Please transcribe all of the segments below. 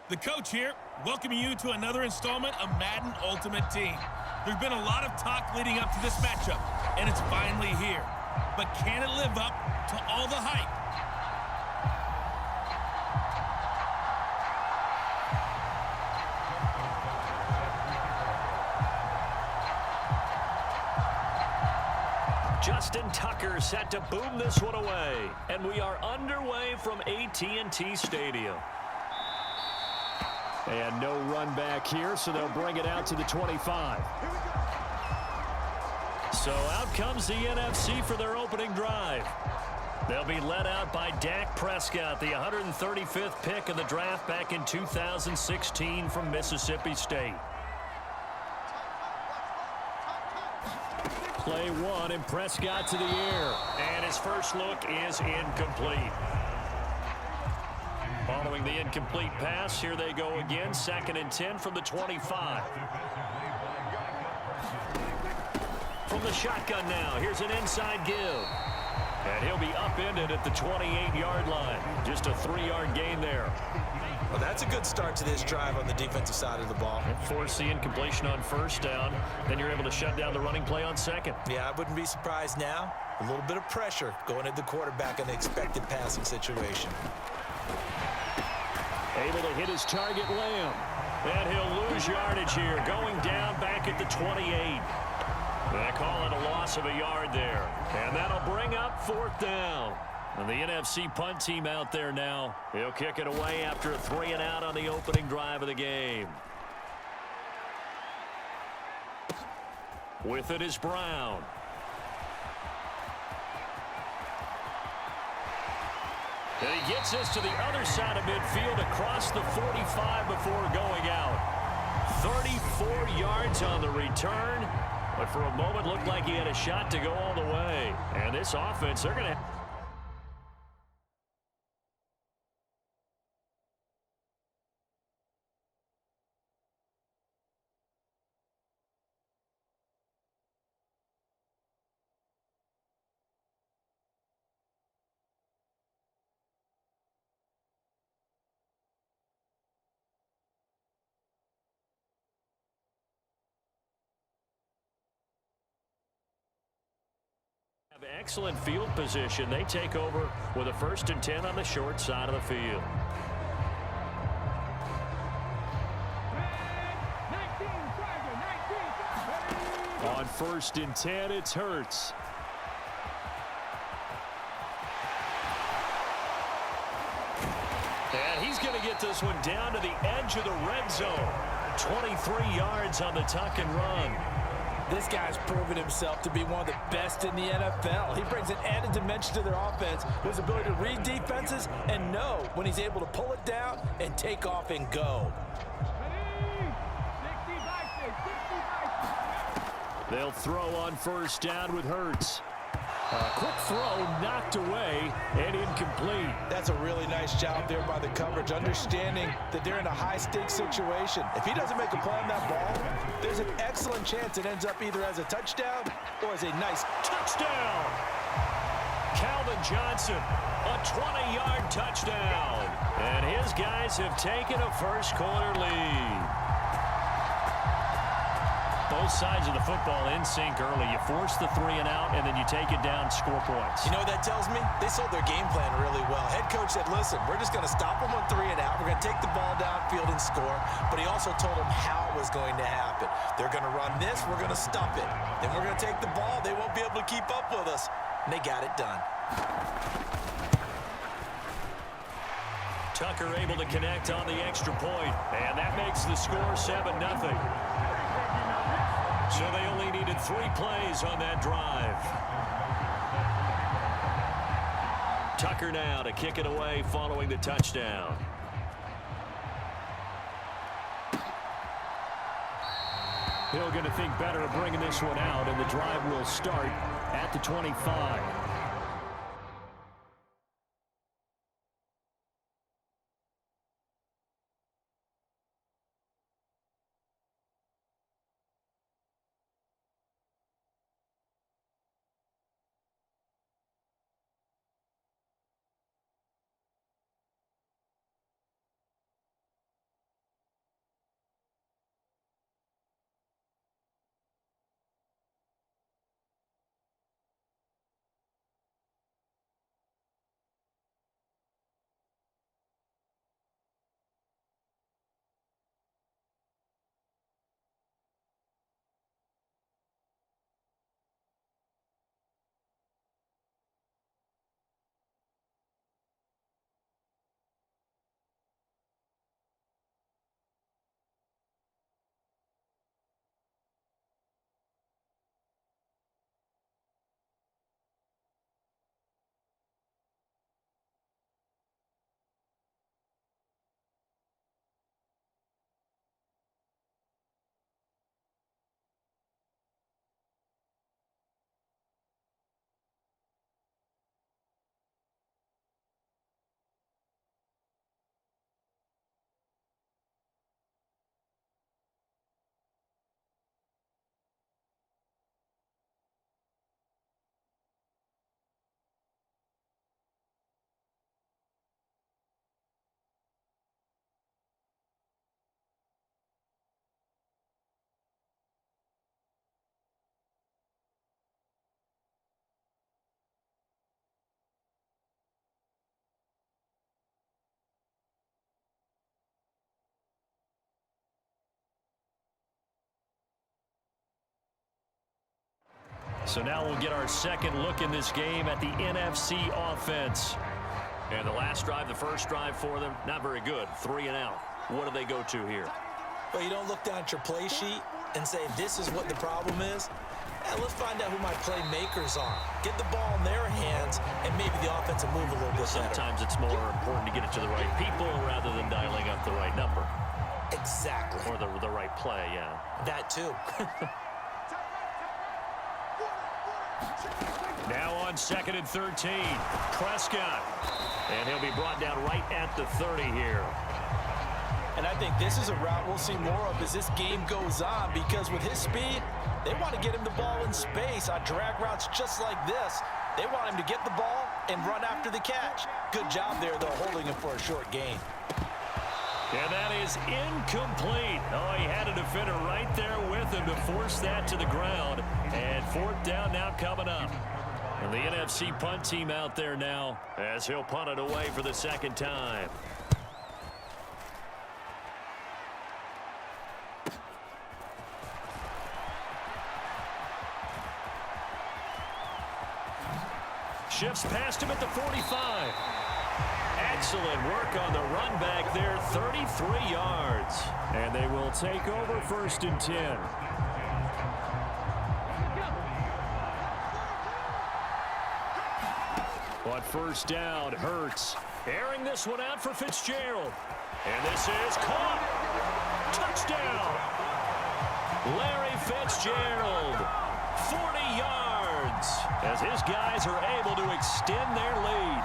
The coach here, welcoming you to another installment of Madden Ultimate Team. There's been a lot of talk leading up to this matchup, and it's finally here. But can it live up to all the hype? Justin Tucker set to boom this one away. And we are underway from AT&T Stadium. And no run back here, so they'll bring it out to the 25. So out comes the NFC for their opening drive. They'll be led out by Dak Prescott, the 135th pick in the draft back in 2016 from Mississippi State. Play one, and Prescott to the air. And his first look is incomplete. Following the incomplete pass, here they go again. 2nd and 10 from the 25. From the shotgun now, here's an inside give. And he'll be upended at the 28-yard line. Just a 3-yard gain there. Well, that's a good start to this drive on the defensive side of the ball. Force the incompletion on first down. Then you're able to shut down the running play on second. Yeah, I wouldn't be surprised now. A little bit of pressure going at the quarterback in the expected passing situation. Able to hit his target, Lamb. And he'll lose yardage here. Going down back at the 28. They call it a loss of a yard there. And that'll bring up 4th down. And the NFC punt team out there now. He'll kick it away after a 3-and-out on the opening drive of the game. With it is Brown. And he gets us to the other side of midfield across the 45 before going out. 34 yards on the return. But for a moment, looked like he had a shot to go all the way. And this offense, they're going to... Excellent field position. They take over with a 1st and 10 on the short side of the field. On 1st and 10, it's Hurts. And he's going to get this one down to the edge of the red zone. 23 yards on the tuck and run. This guy's proven himself to be one of the best in the NFL. He brings an added dimension to their offense with his ability to read defenses and know when he's able to pull it down and take off and go. They'll throw on 1st down with Hurts. A quick throw knocked away and incomplete. That's a really nice job there by the coverage, understanding that they're in a high-stakes situation. If he doesn't make a play on that ball, there's an excellent chance it ends up either as a touchdown or as a nice touchdown. Calvin Johnson, a 20-yard touchdown. And his guys have taken a first-quarter lead. Both sides of the football in sync early. You force the 3-and-out, and then you take it down, score points. You know what that tells me? They sold their game plan really well. Head coach said, listen, we're just going to stop them on 3-and-out. We're going to take the ball downfield and score. But he also told them how it was going to happen. They're going to run this. We're going to stop it. Then we're going to take the ball. They won't be able to keep up with us. And they got it done. Tucker able to connect on the extra point. And that makes the score 7-0. So they only needed 3 plays on that drive. Tucker now to kick it away following the touchdown. Hill going to think better of bringing this one out, and the drive will start at the 25. So now we'll get our second look in this game at the NFC offense. And the last drive, the first drive for them, not very good. 3 and out. What do they go to here? Well, you don't look down at your play sheet and say, this is what the problem is. Let's find out who my playmakers are. Get the ball in their hands, and maybe the offense will move a little bit better. Sometimes it's more important to get it to the right people rather than dialing up the right number. Exactly. Or the right play, yeah. That too. Now on 2nd and 13, Prescott. And he'll be brought down right at the 30 here. And I think this is a route we'll see more of as this game goes on, because with his speed, they want to get him the ball in space on drag routes just like this. They want him to get the ball and run after the catch. Good job there, though, holding him for a short gain. And that is incomplete. Oh, he had a defender right there with him to force that to the ground. And 4th down now coming up. And the NFC punt team out there now as he'll punt it away for the second time. Shifts past him at the 45. Excellent work on the run back there, 33 yards. And they will take over 1st and 10. On 1st down, Hurts airing this one out for Fitzgerald. And this is caught. Touchdown. Larry Fitzgerald, 40 yards, as his guys are able to extend their lead.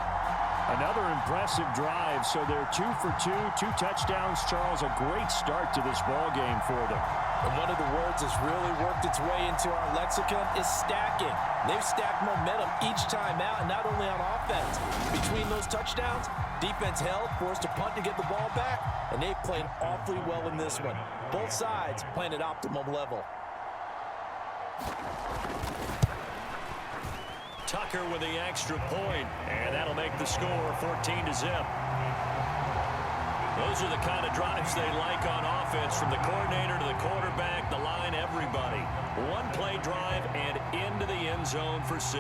Another impressive drive, so they're 2 for 2, 2 touchdowns. Charles, a great start to this ball game for them. And one of the words that's really worked its way into our lexicon is stacking. They've stacked momentum each time out, and not only on offense. Between those touchdowns, defense held, forced to punt to get the ball back, and they played awfully well in this one. Both sides playing at optimum level. Tucker with the extra point, and that'll make the score 14-0. Those are the kind of drives they like on offense, from the coordinator to the quarterback, the line, everybody. One play drive and into the end zone for 6.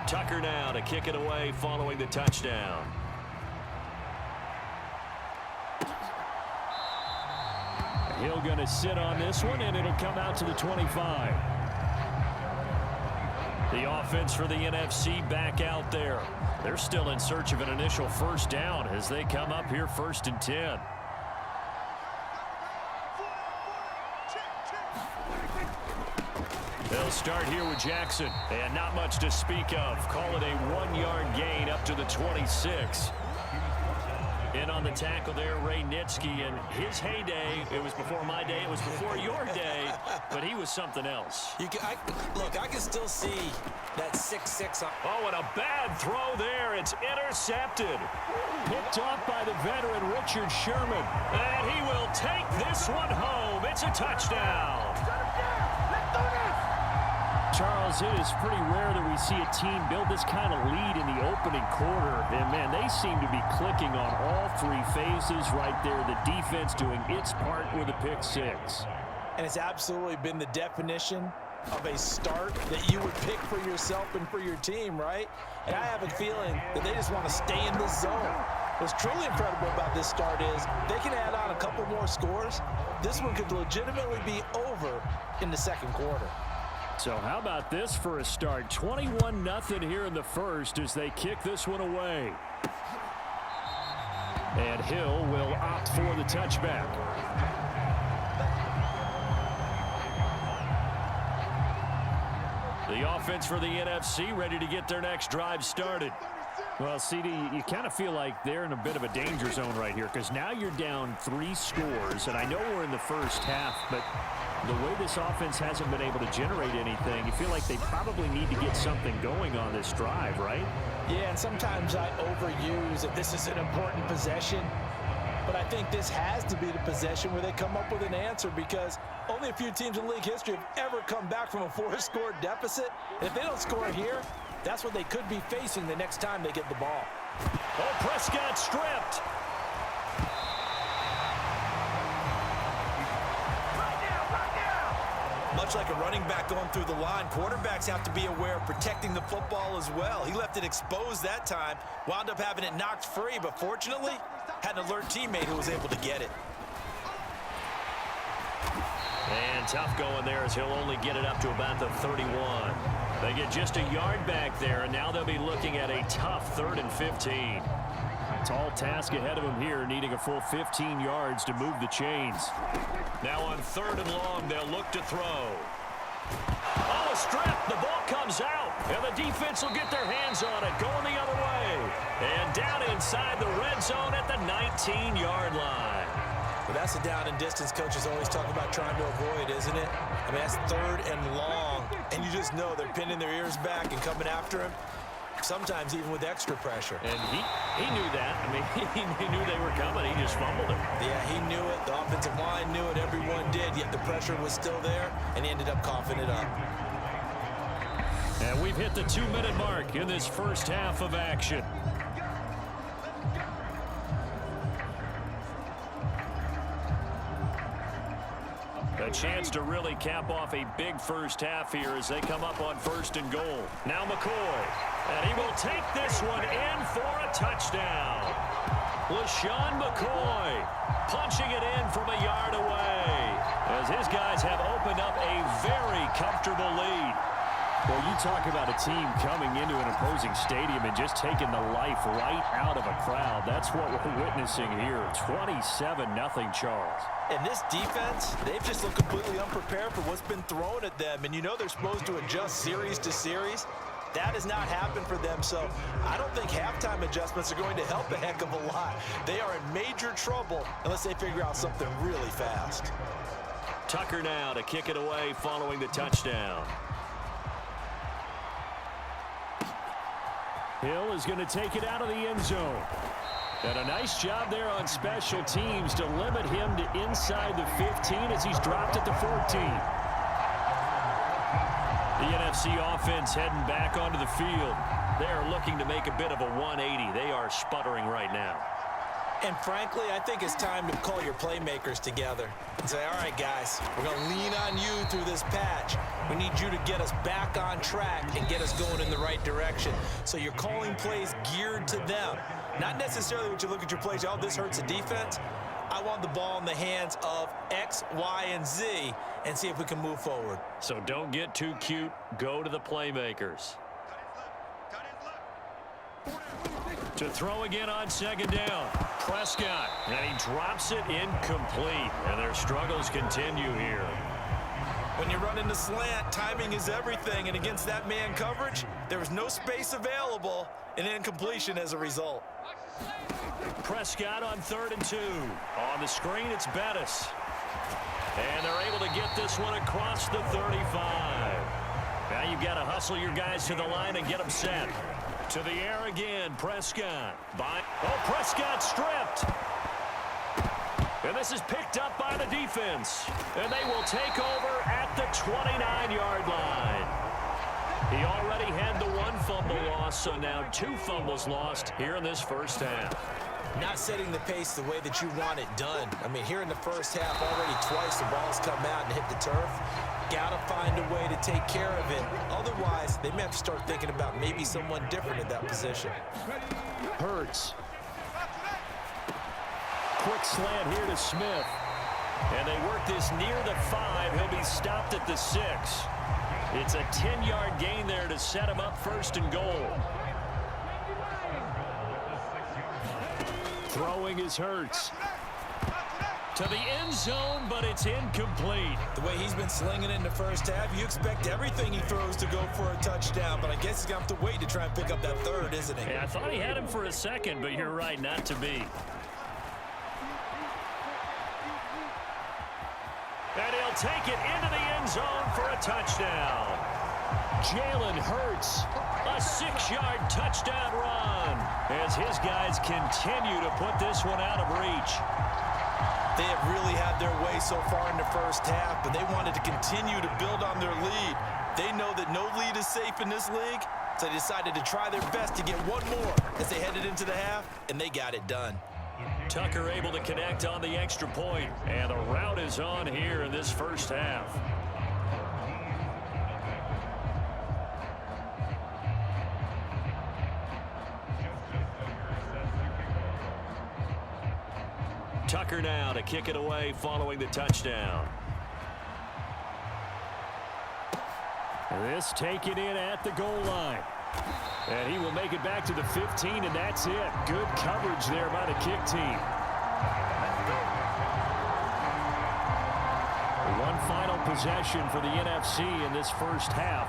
Tucker now to kick it away following the touchdown. Hill going to sit on this one, and it'll come out to the 25. The offense for the NFC back out there. They're still in search of an initial 1st down as they come up here 1st and 10. They'll start here with Jackson, and not much to speak of. Call it a 1-yard gain up to the 26. In on the tackle there, Ray Nitschke, and his heyday, it was before my day, it was before your day, but he was something else. Look, I can still see that 6'6". Oh, and a bad throw there. It's intercepted. Picked off by the veteran Richard Sherman. And he will take this one home. It's a touchdown. Charles, it is pretty rare that we see a team build this kind of lead in the opening quarter. And, man, they seem to be clicking on all 3 phases right there. The defense doing its part with a pick 6. And it's absolutely been the definition of a start that you would pick for yourself and for your team, right? And I have a feeling that they just want to stay in this zone. What's truly incredible about this start is they can add on a couple more scores. This one could legitimately be over in the second quarter. So how about this for a start? 21-0 here in the first as they kick this one away. And Hill will opt for the touchback. The offense for the NFC ready to get their next drive started. Well, CD, you kind of feel like they're in a bit of a danger zone right here, because now you're down 3 scores, and I know we're in the first half, but the way this offense hasn't been able to generate anything, you feel like they probably need to get something going on this drive, right? Yeah, and sometimes I overuse that this is an important possession, but I think this has to be the possession where they come up with an answer, because only a few teams in league history have ever come back from a 4-score deficit. And if they don't score here, that's what they could be facing the next time they get the ball. Oh, Prescott stripped. much like a running back going through the line, quarterbacks have to be aware of protecting the football as well. He left it exposed that time, wound up having it knocked free, but fortunately, had an alert teammate who was able to get it. And tough going there as he'll only get it up to about the 31. They get just a yard back there, and now they'll be looking at a tough 3rd and 15. Tall task ahead of him here, needing a full 15 yards to move the chains. Now on 3rd and long, they'll look to throw. Oh, a strip. The ball comes out, and the defense will get their hands on it, going the other way. And down inside the red zone at the 19-yard line. Well, that's a down and distance coaches always talk about trying to avoid, isn't it? I mean, that's 3rd and long, and you just know they're pinning their ears back and coming after him, sometimes even with extra pressure. And he knew that. I mean, he knew they were coming. He just fumbled it. Yeah, he knew it. The offensive line knew it. Everyone did, yet the pressure was still there, and he ended up coughing it up. And we've hit the 2-minute mark in this first half of action. A chance to really cap off a big first half here as they come up on 1st and goal. Now McCoy, and he will take this one in for a touchdown. LaShawn McCoy punching it in from a yard away as his guys have opened up a very comfortable lead. Well, you talk about a team coming into an opposing stadium and just taking the life right out of a crowd. That's what we're witnessing here. 27-0 Charles. And this defense, they've just looked completely unprepared for what's been thrown at them. And you know they're supposed to adjust series to series. That has not happened for them, so I don't think halftime adjustments are going to help a heck of a lot. They are in major trouble unless they figure out something really fast. Tucker now to kick it away following the touchdown. Hill is going to take it out of the end zone. And a nice job there on special teams to limit him to inside the 15 as he's dropped at the 14. The NFC offense heading back onto the field. They're looking to make a bit of a 180. They are sputtering right now. And frankly, I think it's time to call your playmakers together and say, all right, guys, we're going to lean on you through this patch. We need you to get us back on track and get us going in the right direction. So you're calling plays geared to them. Not necessarily when you look at your plays, oh, this hurts the defense. I want the ball in the hands of X, Y, and Z and see if we can move forward. So don't get too cute. Go to the playmakers. To throw again on 2nd down. Prescott, and he drops it incomplete. And their struggles continue here. When you run into slant, timing is everything. And against that man coverage, there was no space available, and incompletion as a result. Prescott on 3rd and 2. On the screen, it's Bettis. And they're able to get this one across the 35. Now you've got to hustle your guys to the line and get them set. To the air again, Prescott. Prescott stripped. And this is picked up by the defense. And they will take over at the 29-yard line. He already had the 1 fumble loss, so now 2 fumbles lost here in this first half. Not setting the pace the way that you want it done. I mean, here in the first half, already twice the ball's come out and hit the turf. Got to find a way to take care of it. Otherwise, they may have to start thinking about maybe someone different at that position. Hurts. Quick slant here to Smith. And they work this near the 5. He'll be stopped at the 6. It's a 10-yard gain there to set him up 1st and goal. Throwing is Hurts. To the end zone, but it's incomplete. The way he's been slinging it in the first half, you expect everything he throws to go for a touchdown, but I guess he's going to have to wait to try and pick up that 3rd, isn't he? Yeah, I thought he had him for a second, but you're right, not to be. And he'll take it into the end zone for a touchdown. Jalen Hurts. A 6-yard touchdown run as his guys continue to put this one out of reach. They have really had their way so far in the first half, but they wanted to continue to build on their lead. They know that no lead is safe in this league, so they decided to try their best to get one more as they headed into the half, and they got it done. Tucker able to connect on the extra point, and the route is on here in this first half. Tucker now to kick it away following the touchdown. This taken in at the goal line. And he will make it back to the 15, and that's it. Good coverage there by the kick team. One final possession for the NFC in this first half.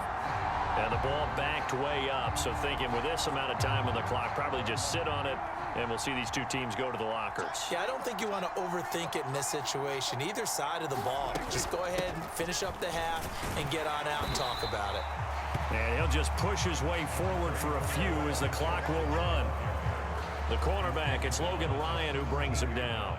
And the ball backed way up, so thinking with this amount of time on the clock, probably just sit on it, and we'll see these two teams go to the lockers. Yeah, I don't think you want to overthink it in this situation. Either side of the ball. Just go ahead and finish up the half and get on out and talk about it. And he'll just push his way forward for a few as the clock will run. The cornerback, it's Logan Ryan who brings him down.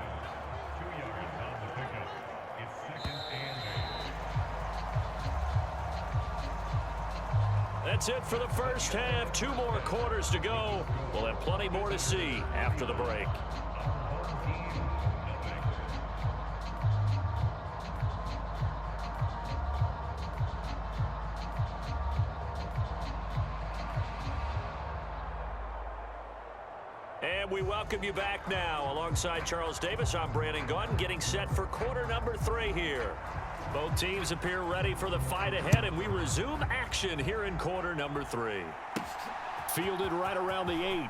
That's it for the first half. 2 more quarters to go. We'll have plenty more to see after the break. And we welcome you back now. Alongside Charles Davis, I'm Brandon Gaudin, getting set for quarter number 3 here. Both teams appear ready for the fight ahead, and we resume action here in quarter number 3. Fielded right around the 8.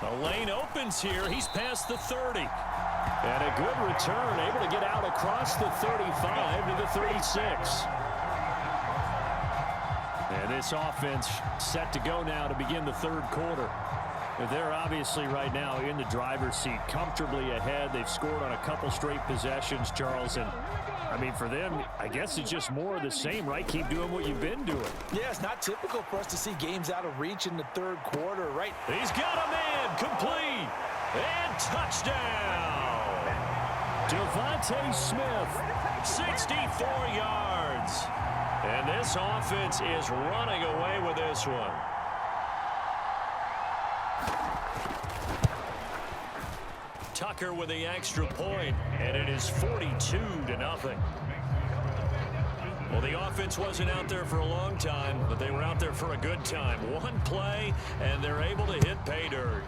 The lane opens here. He's past the 30. And a good return, able to get out across the 35 to the 36. And this offense set to go now to begin the third quarter. They're obviously right now in the driver's seat, comfortably ahead. They've scored on a couple straight possessions, Charles. And, I mean, for them, I guess it's just more of the same, right? Keep doing what you've been doing. Yeah, it's not typical for us to see games out of reach in the third quarter, right? He's got a man, complete, and touchdown. Devontae Smith, 64 yards. And this offense is running away with this one. Tucker with the extra point, and it is 42-0. Well, the offense wasn't out there for a long time, but they were out there for a good time. One play, and they're able to hit pay dirt.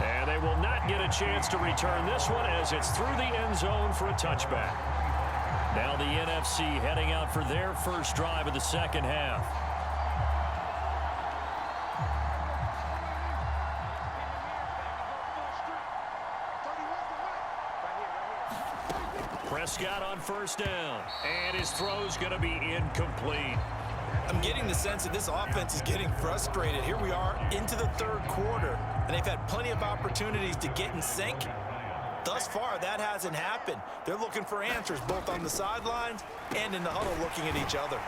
And they will not get a chance to return this one as it's through the end zone for a touchback. Now the NFC heading out for their first drive of the second half. Prescott on first down, and his throw's going to be incomplete. I'm getting the sense that this offense is getting frustrated. Here we are into the third quarter, and they've had plenty of opportunities to get in sync. Thus far, that hasn't happened. They're looking for answers both on the sidelines and in the huddle looking at each other.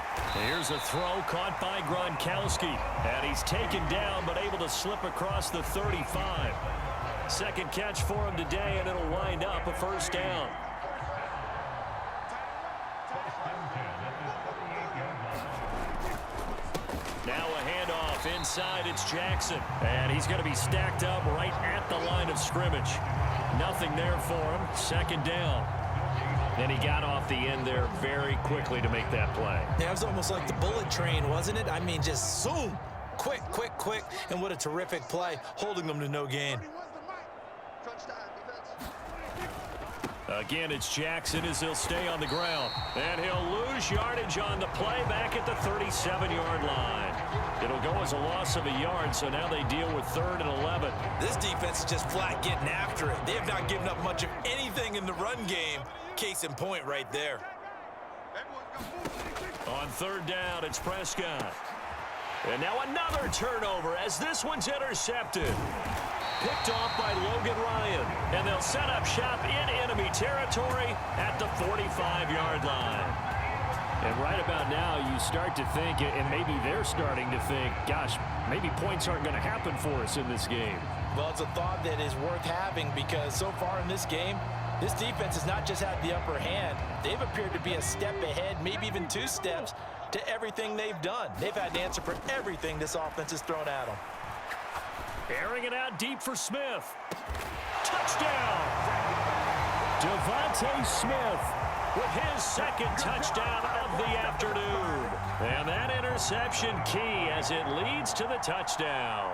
Here's a throw caught by Gronkowski, and he's taken down but able to slip across the 35. Second catch for him today, and it'll wind up a first down. Now a handoff inside. It's Jackson. And he's going to be stacked up right at the line of scrimmage. Nothing there for him. Second down. Then he got off the end there very quickly to make that play. Yeah, it was almost like the bullet train, wasn't it? I mean, just zoom. Quick, quick, quick. And what a terrific play, holding them to no gain. Again, it's Jackson as he'll stay on the ground. And he'll lose yardage on the play back at the 37-yard line. It'll go as a loss of a yard, so now they deal with 3rd and 11. This defense is just flat getting after it. They have not given up much of anything in the run game. Case in point right there. On 3rd down, it's Prescott. And now another turnover as this one's intercepted. Picked off by Logan Ryan. And they'll set up shop in enemy territory at the 45-yard line. And right about now, you start to think, and maybe they're starting to think, gosh, maybe points aren't going to happen for us in this game. Well, it's a thought that is worth having because so far in this game, this defense has not just had the upper hand. They've appeared to be a step ahead, maybe even 2 steps, to everything they've done. They've had to answer for everything this offense has thrown at them. Airing it out deep for Smith. Touchdown! Devontae Smith with his second touchdown of the afternoon. And that interception key as it leads to the touchdown.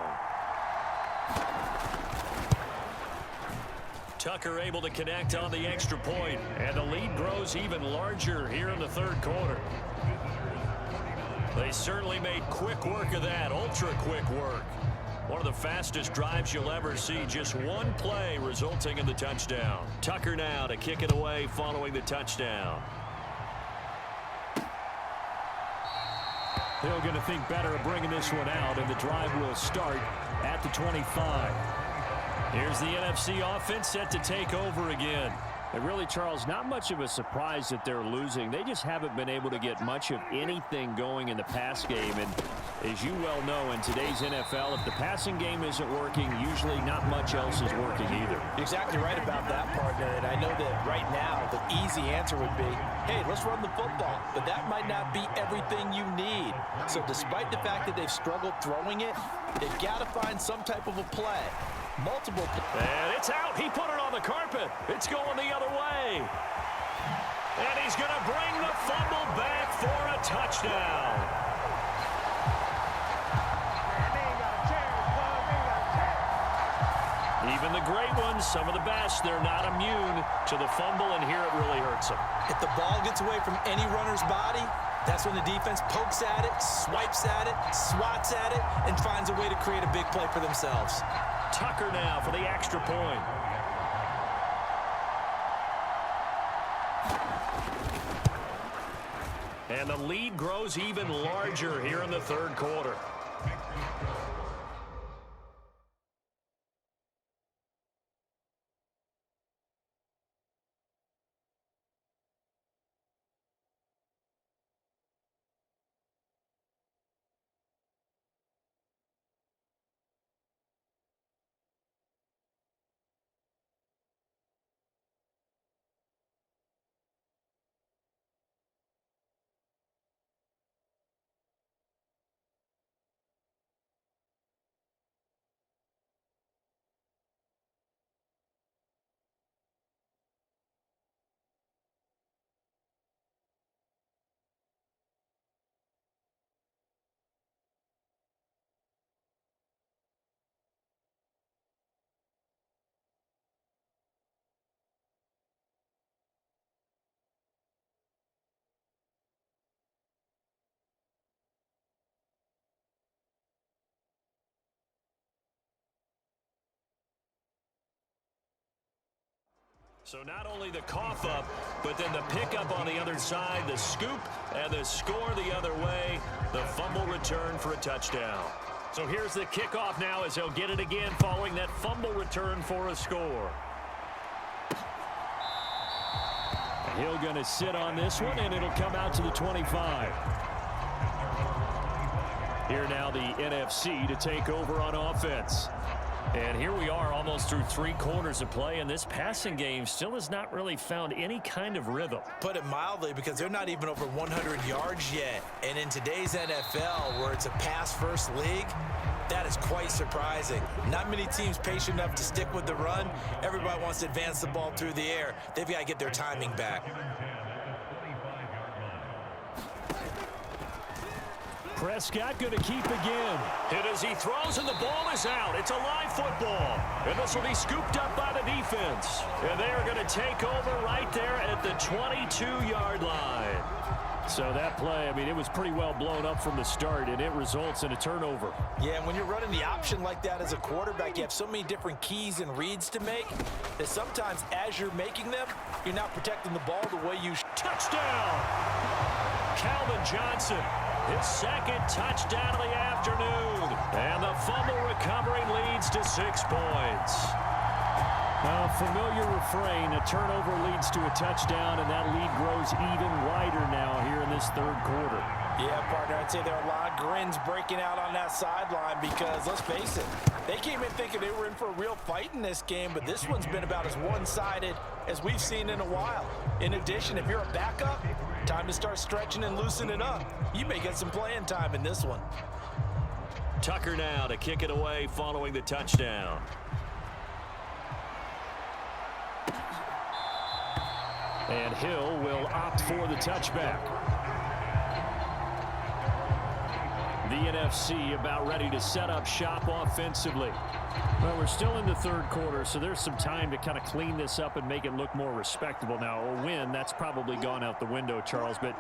Tucker able to connect on the extra point, and the lead grows even larger here in the third quarter. They certainly made quick work of that, ultra-quick work. One of the fastest drives you'll ever see, just one play resulting in the touchdown. Tucker now to kick it away following the touchdown. They're going to think better of bringing this one out, and the drive will start at the 25. Here's the NFC offense set to take over again. And really, Charles, not much of a surprise that they're losing. They just haven't been able to get much of anything going in the pass game. And as you well know, in today's NFL, if the passing game isn't working, usually not much else is working either. You're exactly right about that, partner. And I know that right now the easy answer would be, hey, let's run the football. But that might not be everything you need. So despite the fact that they've struggled throwing it, they've got to find some type of a play. Multiple. And it's out. He put it on the carpet. It's going the other way. And he's going to bring the fumble back for a touchdown. Even the great ones, some of the best, they're not immune to the fumble, and here it really hurts them. If the ball gets away from any runner's body, that's when the defense pokes at it, swipes at it, swats at it, and finds a way to create a big play for themselves. Tucker now for the extra point. And the lead grows even larger here in the third quarter. So not only the cough up, but then the pickup on the other side, the scoop, and the score the other way, the fumble return for a touchdown. So here's the kickoff now as they'll get it again following that fumble return for a score. Hill going to sit on this one, and it'll come out to the 25. Here now the NFC to take over on offense. And here we are almost through 3 quarters of play, and this passing game still has not really found any kind of rhythm. Put it mildly, because they're not even over 100 yards yet. And in today's NFL, where it's a pass-first league, that is quite surprising. Not many teams patient enough to stick with the run. Everybody wants to advance the ball through the air. They've got to get their timing back. Prescott going to keep again. Hit as he throws, and the ball is out. It's a live football. And this will be scooped up by the defense. And they are going to take over right there at the 22-yard line. So that play, I mean, it was pretty well blown up from the start, and it results in a turnover. Yeah, and when you're running the option like that as a quarterback, you have so many different keys and reads to make that sometimes as you're making them, you're not protecting the ball the way you should. Touchdown! Calvin Johnson, his second touchdown of the afternoon. And the fumble recovery leads to 6 points. A familiar refrain, a turnover leads to a touchdown, and that lead grows even wider now here in this third quarter. Yeah, partner, I'd say there are a lot of grins breaking out on that sideline because, let's face it, they came in thinking they were in for a real fight in this game, but this one's been about as one-sided as we've seen in a while. In addition, if you're a backup, time to start stretching and loosening up. You may get some playing time in this one. Tucker now to kick it away following the touchdown. And Hill will opt for the touchback. The NFC about ready to set up shop offensively. Well, we're still in the third quarter, so there's some time to kind of clean this up and make it look more respectable. Now, a win, that's probably gone out the window, Charles, but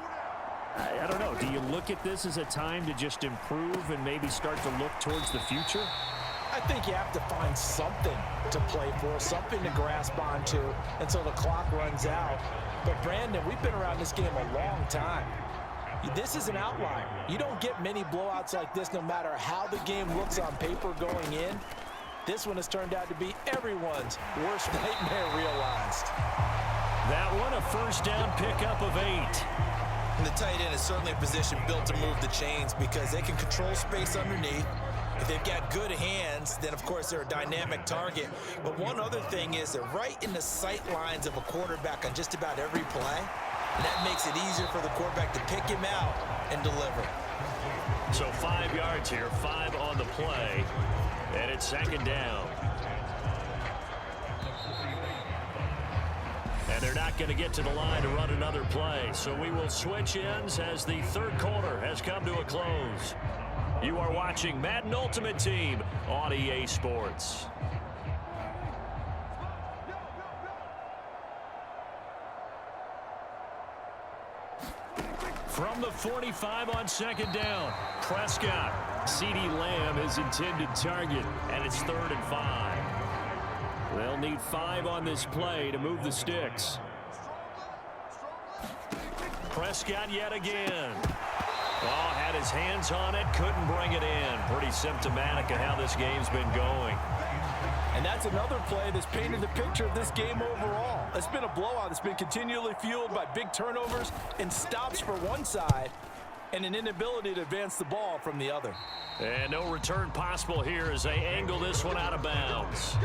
I don't know. Do you look at this as a time to just improve and maybe start to look towards the future? I think you have to find something to play for, something to grasp onto until the clock runs out. But, Brandon, we've been around this game a long time. This is an outlier. You don't get many blowouts like this no matter how the game looks on paper going in. This one has turned out to be everyone's worst nightmare realized. That one a first down pickup of 8. And the tight end is certainly a position built to move the chains because they can control space underneath. If they've got good hands, then, of course, they're a dynamic target. But one other thing is they're right in the sight lines of a quarterback on just about every play. And that makes it easier for the quarterback to pick him out and deliver. So 5 yards here, 5 on the play, and it's second down. And they're not going to get to the line to run another play. So we will switch ends as the third quarter has come to a close. You are watching Madden Ultimate Team on EA Sports. From the 45 on second down, Prescott. CeeDee Lamb is intended target, and it's 3rd and 5. They'll need 5 on this play to move the sticks. Prescott yet again. Oh, had his hands on it, couldn't bring it in. Pretty symptomatic of how this game's been going. And that's another play that's painted the picture of this game overall. It's been a blowout. It's been continually fueled by big turnovers and stops for one side and an inability to advance the ball from the other. And no return possible here as they angle this one out of bounds.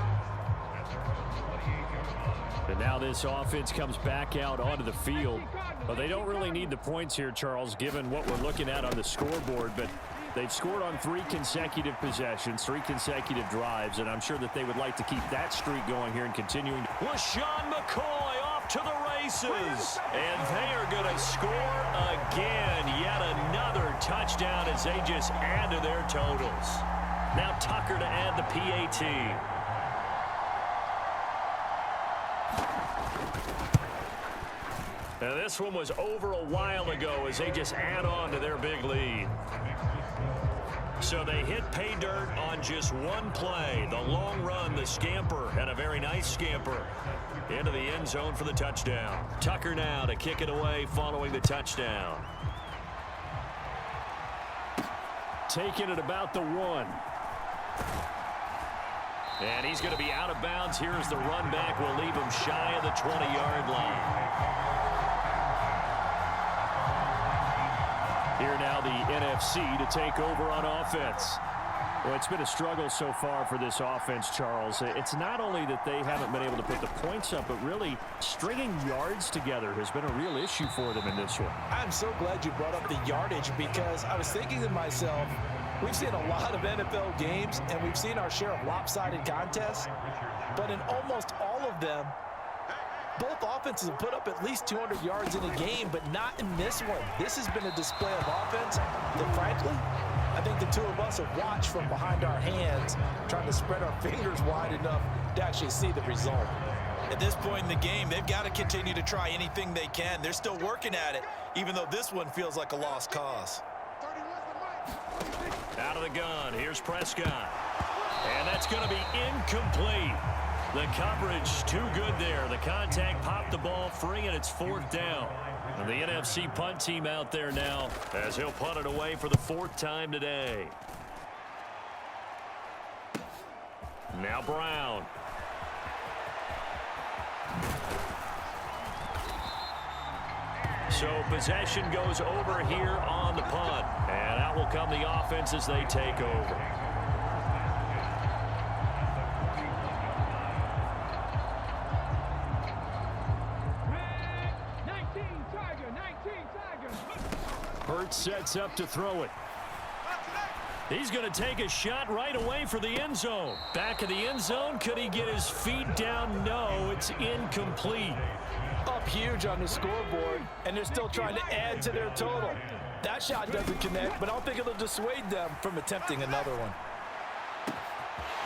And now this offense comes back out onto the field. Well, they don't really need the points here, Charles, given what we're looking at on the scoreboard, but they've scored on 3 consecutive possessions, 3 consecutive drives, and I'm sure that they would like to keep that streak going here and continuing. LaShawn McCoy off to the races, and they are going to score again. Yet another touchdown as they just add to their totals. Now Tucker to add the PAT. Now this one was over a while ago as they just add on to their big lead. So they hit pay dirt on just one play. The long run, the scamper, and a very nice scamper into the end zone for the touchdown. Tucker now to kick it away following the touchdown. Taking it about the 1. And he's going to be out of bounds here as the run back will leave him shy of the 20-yard line. Here now the NFC to take over on offense. Well, it's been a struggle so far for this offense, Charles. It's not only that they haven't been able to put the points up, but really stringing yards together has been a real issue for them in this one. I'm so glad you brought up the yardage because I was thinking to myself, we've seen a lot of NFL games and we've seen our share of lopsided contests, but in almost all of them, both offenses have put up at least 200 yards in a game, but not in this one. This has been a display of offense that, frankly, I think the two of us have watched from behind our hands, trying to spread our fingers wide enough to actually see the result. At this point in the game, they've got to continue to try anything they can. They're still working at it, even though this one feels like a lost cause. Out of the gun, here's Prescott. And that's going to be incomplete. The coverage too good there. The contact popped the ball free, and it's 4th down. And the NFC punt team out there now as he'll punt it away for the 4th time today. Now Brown. So possession goes over here on the punt. And out will come the offense as they take over. Hurts sets up to throw it. He's going to take a shot right away for the end zone. Back of the end zone. Could he get his feet down? No, it's incomplete. Up huge on the scoreboard, and they're still trying to add to their total. That shot doesn't connect, but I don't think it'll dissuade them from attempting another one.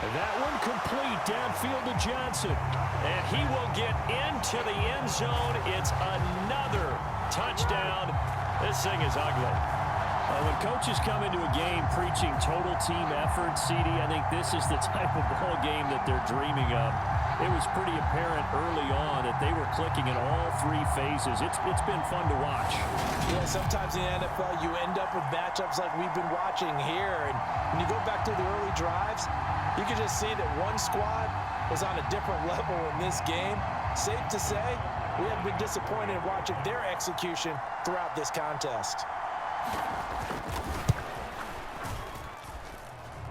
That one complete downfield to Johnson. And he will get into the end zone. It's another touchdown. This thing is ugly. When coaches come into a game preaching total team effort, CD, I think this is the type of ball game that they're dreaming of. It was pretty apparent early on that they were clicking in all three phases. It's been fun to watch. Yeah, sometimes in the NFL you end up with matchups like we've been watching here. And when you go back to the early drives, you can just see that one squad was on a different level in this game. Safe to say, we have been disappointed in watching their execution throughout this contest.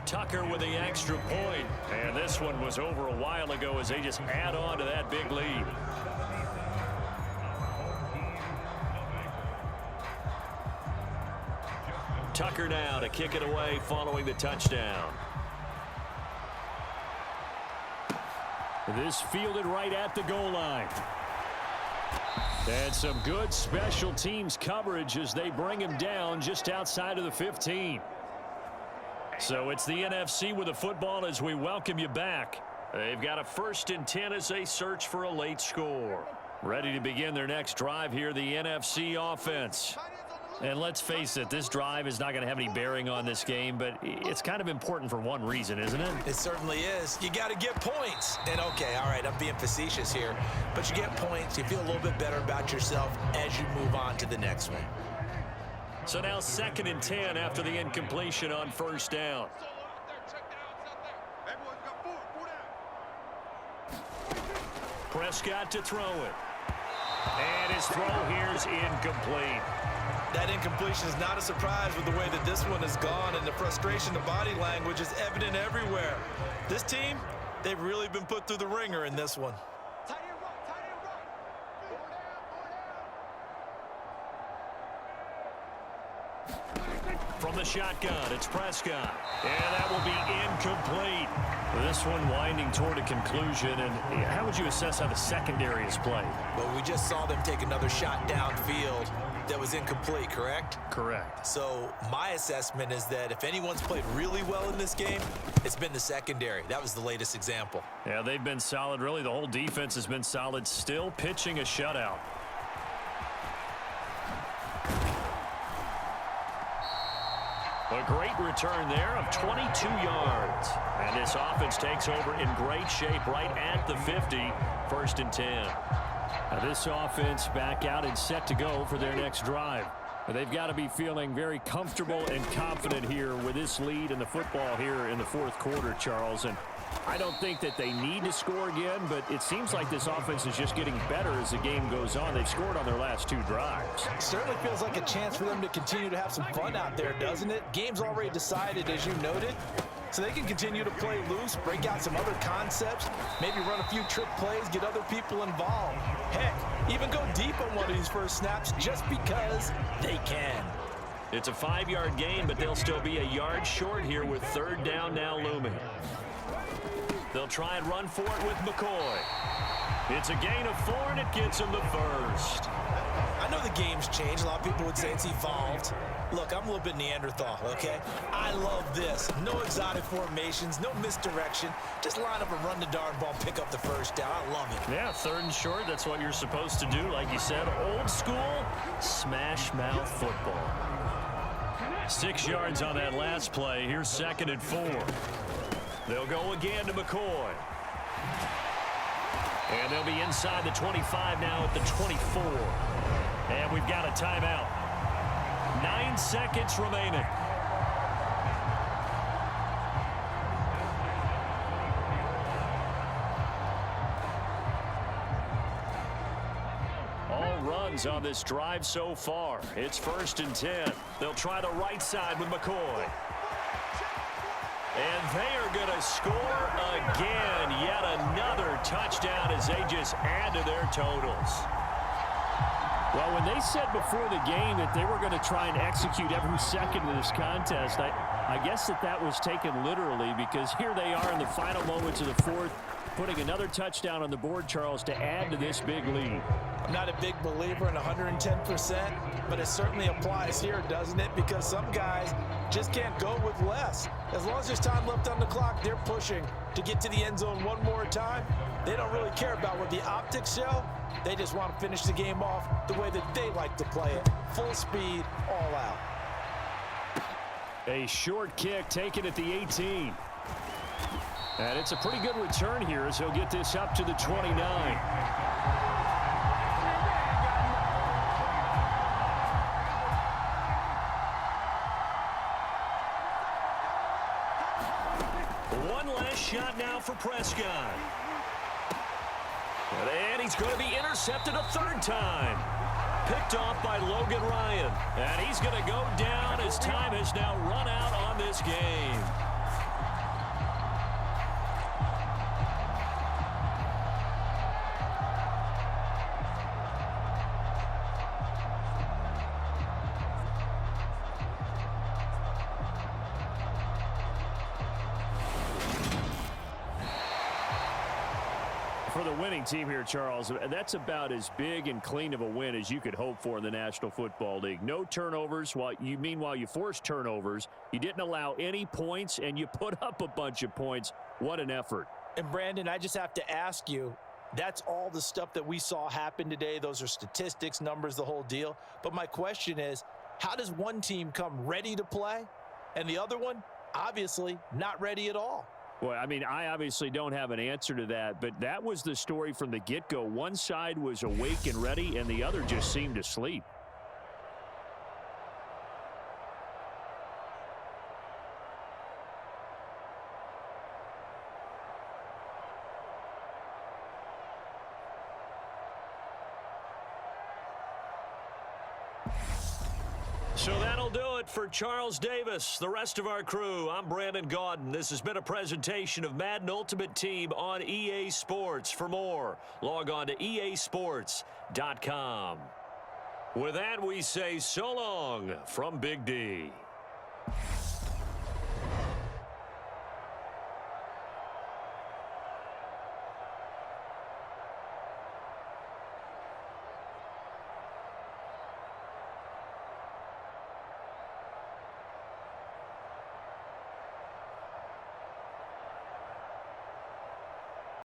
Tucker with the extra point. And this one was over a while ago as they just add on to that big lead. Tucker now to kick it away following the touchdown. This fielded right at the goal line. And some good special teams coverage as they bring him down just outside of the 15. So it's the NFC with the football as we welcome you back. They've got a 1st and 10 as they search for a late score. Ready to begin their next drive here, the NFC offense. And let's face it, this drive is not going to have any bearing on this game, but it's kind of important for one reason, isn't it? It certainly is. You got to get points. And okay, all right, I'm being facetious here, but you get points, you feel a little bit better about yourself as you move on to the next one. So now 2nd and 10 after the incompletion on 1st down. Prescott to throw it. And his throw here is incomplete. That incompletion is not a surprise with the way that this one has gone, and the frustration, the body language is evident everywhere. This team, they've really been put through the ringer in this one. From the shotgun, it's Prescott. And that will be incomplete. This one winding toward a conclusion. And how would you assess how the secondary is played? Well, we just saw them take another shot downfield that was incomplete, correct? Correct. So my assessment is that if anyone's played really well in this game, it's been the secondary. That was the latest example. Yeah, they've been solid. Really, the whole defense has been solid. Still pitching a shutout. A great return there of 22 yards. And this offense takes over in great shape right at the 50. 1st and 10. Now this offense back out and set to go for their next drive. But they've got to be feeling very comfortable and confident here with this lead in the football here in the 4th quarter, Charles. And I don't think that they need to score again, but it seems like this offense is just getting better as the game goes on. They've scored on their last 2 drives. Certainly feels like a chance for them to continue to have some fun out there, doesn't it? Game's already decided, as you noted, so they can continue to play loose, break out some other concepts, maybe run a few trick plays, get other people involved. Heck, even go deep on one of these first snaps just because they can. It's a 5-yard gain, but they'll still be a yard short here with 3rd down now looming. They'll try and run for it with McCoy. It's a gain of 4, and it gets them the 1st. I know the game's changed. A lot of people would say it's evolved. Look, I'm a little bit Neanderthal, okay? I love this. No exotic formations, no misdirection. Just line up and run the darn ball, pick up the 1st down. I love it. Yeah, 3rd and short, that's what you're supposed to do. Like you said, old school, smash mouth football. 6 yards on that last play. Here's 2nd and 4. They'll go again to McCoy. And they'll be inside the 25 now at the 24. And we've got a timeout. 9 seconds remaining. All runs on this drive so far. It's 1st and 10. They'll try the right side with McCoy. And they are going to score again. Yet another touchdown as they just add to their totals. Well, when they said before the game that they were going to try and execute every second of this contest, I guess that was taken literally, because here they are in the final moments of the 4th. putting another touchdown on the board, Charles, to add to this big lead. I'm not a big believer in 110%, but it certainly applies here, doesn't it? Because some guys just can't go with less. As long as there's time left on the clock, they're pushing to get to the end zone one more time. They don't really care about what the optics show. They just want to finish the game off the way that they like to play it. Full speed, all out. A short kick taken at the 18. And it's a pretty good return here as he'll get this up to the 29. One last shot now for Prescott. And he's going to be intercepted a third time. Picked off by Logan Ryan. And he's going to go down as time has now run out on this game. For the winning team here, Charles, that's about as big and clean of a win as you could hope for in the National Football League. No turnovers. Meanwhile, you forced turnovers. You didn't allow any points, and you put up a bunch of points. What an effort. And, Brandon, I just have to ask you, that's all the stuff that we saw happen today. Those are statistics, numbers, the whole deal. But my question is, how does one team come ready to play, and the other one, obviously, not ready at all? Well, I mean, I obviously don't have an answer to that, but that was the story from the get-go. One side was awake and ready, and the other just seemed to sleep. So that'll do it for Charles Davis, the rest of our crew. I'm Brandon Gaudin. This has been a presentation of Madden Ultimate Team on EA Sports. For more, log on to easports.com. With that, we say so long from Big D.